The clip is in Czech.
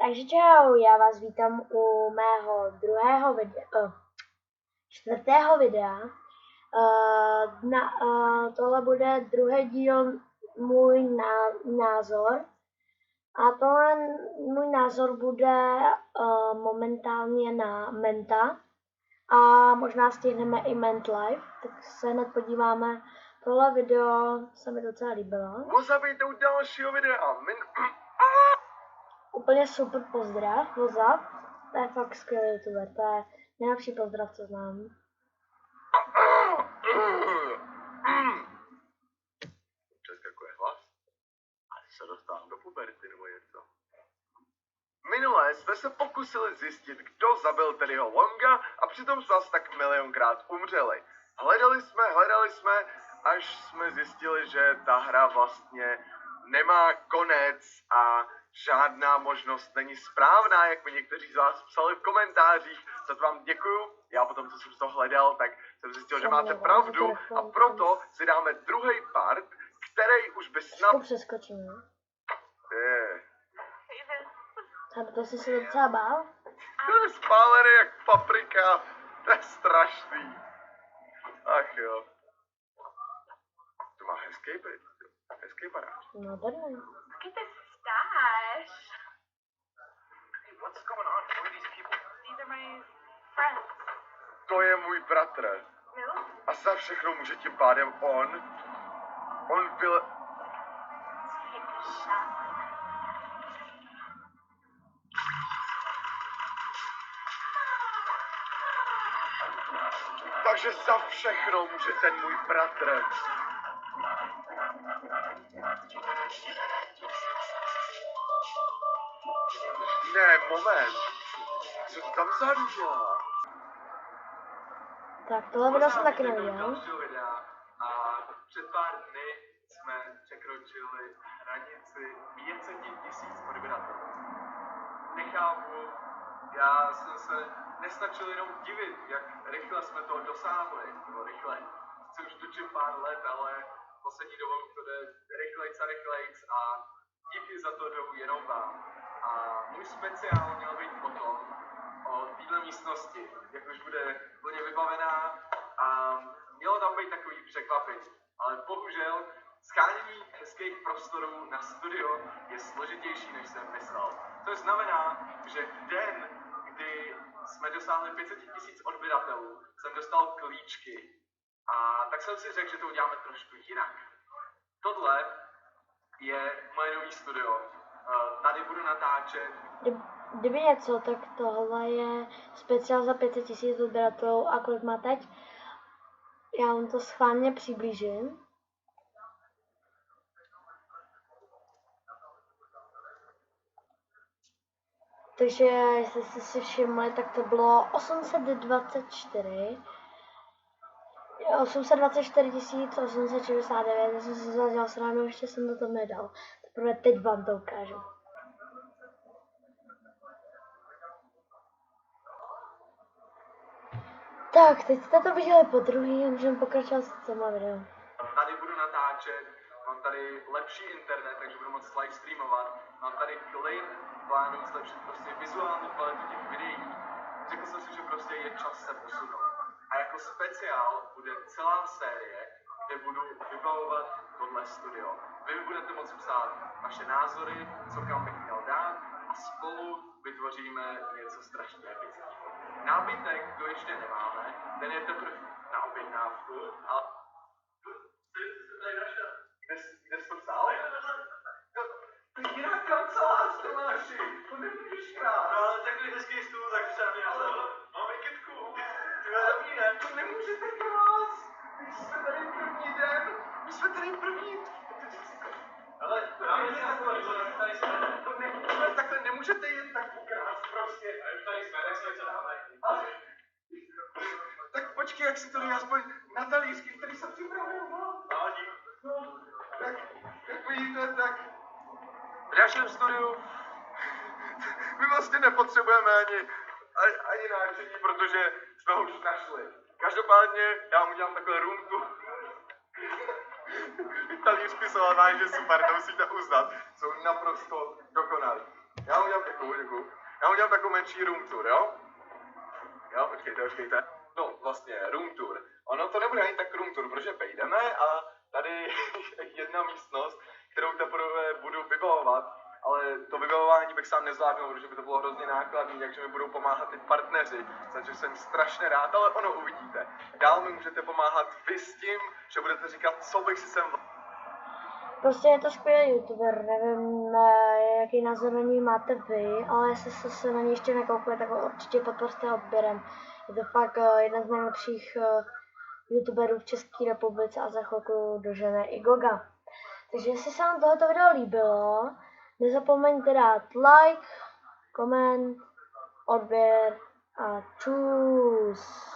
Takže čau, já vás vítám u mého čtvrtého videa. Tohle bude druhý díl můj názor. A tohle můj názor bude momentálně na Menta. A možná stihneme i Ment Live, tak se hned podíváme. Tohle video se mi docela líbilo. Pozabijte u dalšího videa. Úplně super pozdrav, WhatsApp. To je fakt skvělý youtuber, to je nejlepší pozdrav, co znám. Přeskakuje hlas. Až se dostávám do puberty nebo něco. Minule jsme se pokusili zjistit, kdo zabil Teddyho Longa a přitom jsme asi tak milionkrát umřeli. Hledali jsme, až jsme zjistili, že ta hra vlastně nemá konec a žádná možnost není správná, jak mi někteří z vás psali v komentářích. Za to vám děkuju. Já potom, co jsem to hledal, tak jsem zjistil, že máte pravdu a proto si dáme druhý part, který už by snad... To přeskočíme. To jsi se docela bál? To je spálený jak paprika. To je strašný. Ach jo. To má hezký byt. Hezký barák. No tady. Look at this stash. Hey, what's going on? Who are these people? These are my friends. To je můj bratr. No? A za všechno může tím pádem on. On byl... Take a shot. Takže za všechno může ten můj bratr. Ne, moment. Co to tam vzadu dělá? Tak tohle video jsem taky neviděl. Dalšího videa a před pár dny jsme překročili hranici 500 000 odběratelů. Nechápu, já jsem se nestačil jenom divit, jak rychle jsme to dosáhli, nebo rychle. Sice už točím pár let, ale poslední dobou to jde rychlejc a díky za to jdou jenom vám. A můj speciál měl být potom o této místnosti, jak už bude plně vybavená a mělo tam být takový překvapení. Ale bohužel shánění hezkých prostorů na studio je složitější, než jsem myslel. To znamená, že den, kdy jsme dosáhli 500 000 odběratelů, jsem dostal klíčky. A tak jsem si řekl, že to uděláme trošku jinak. Tohle je moje nový studio. Tady budu natáčet. Kdyby něco, tak tohle je speciál za 500 000 odběratelů. A kolik má teď? Já vám to schválně přiblížím. Takže, jestli jste si všimli, tak to bylo 824 869, já jsem si zadělal sránu, ještě jsem to tam nedal. Teprve teď vám to ukážu. Tak, teď jste to viděli po druhý a můžeme pokračovat s těma video. Tady budu natáčet, mám tady lepší internet, takže budu moct live streamovat. Mám tady plánuju zlepšit prostě vizuální kvalitu těch videí. Řekl jsem si, že prostě je čas se posunout. A jako speciál bude celá série, kde budu vybavovat tohle studio. Vy budete moct psát vaše názory, co kam bych měl dát a spolu vytvoříme něco strašně epického. Nábytek to ještě nemáme, ten je teprve na objednávku, ale... Kde jsi to psal? To je jiná kancelář, Tomáši, to nemůžeš krát. No ale takový hezký stůl, tak třeba měl. Máme kytku. Dobrý den. To nemůžete krást. My jsme tady první den. My jsme tady první. Ale tady jsme. To nemůžeme, takhle nemůžete jen tak ukrást prostě. A už tady jsme, tak si něco dáme. Ale... Tak počkej, jak si to dej aspoň na talířky, který jsem připravil. No, dík. No, tak, jak vidíte, tak v našem studiu my vlastně nepotřebujeme ani náčení, protože jsme ho už našli. Každopádně já vám udělám takhle room tour. Talířky jsou ale že super, to musíte uznat. Jsou naprosto dokonalí. Já vám udělám takovou, děkuju. končí room tour, jo? Jo, počkejte. No, vlastně room tour. Ono to nebude ani tak room tour, protože vejdeme a tady je jedna místnost, kterou teprve budu vybavovat, ale to vybavování bych sám nezvládnul, protože by to bylo hrozně nákladné, takže mi budou pomáhat ty partneři, za což jsem strašně rád, ale ono uvidíte. Dál mi můžete pomáhat vy s tím, že budete říkat, co bych si sem... Prostě je to skvělý youtuber, nevím, jaký názor na něj máte vy, ale jestli jste se na něj ještě nekoukli, tak ho určitě podpořte odběrem. Je to fakt jeden z nejlepších youtuberů v České republice a za chvilku dožene i Goga. Takže jestli se vám tohoto video líbilo, nezapomeňte dát like, koment, odběr a čus.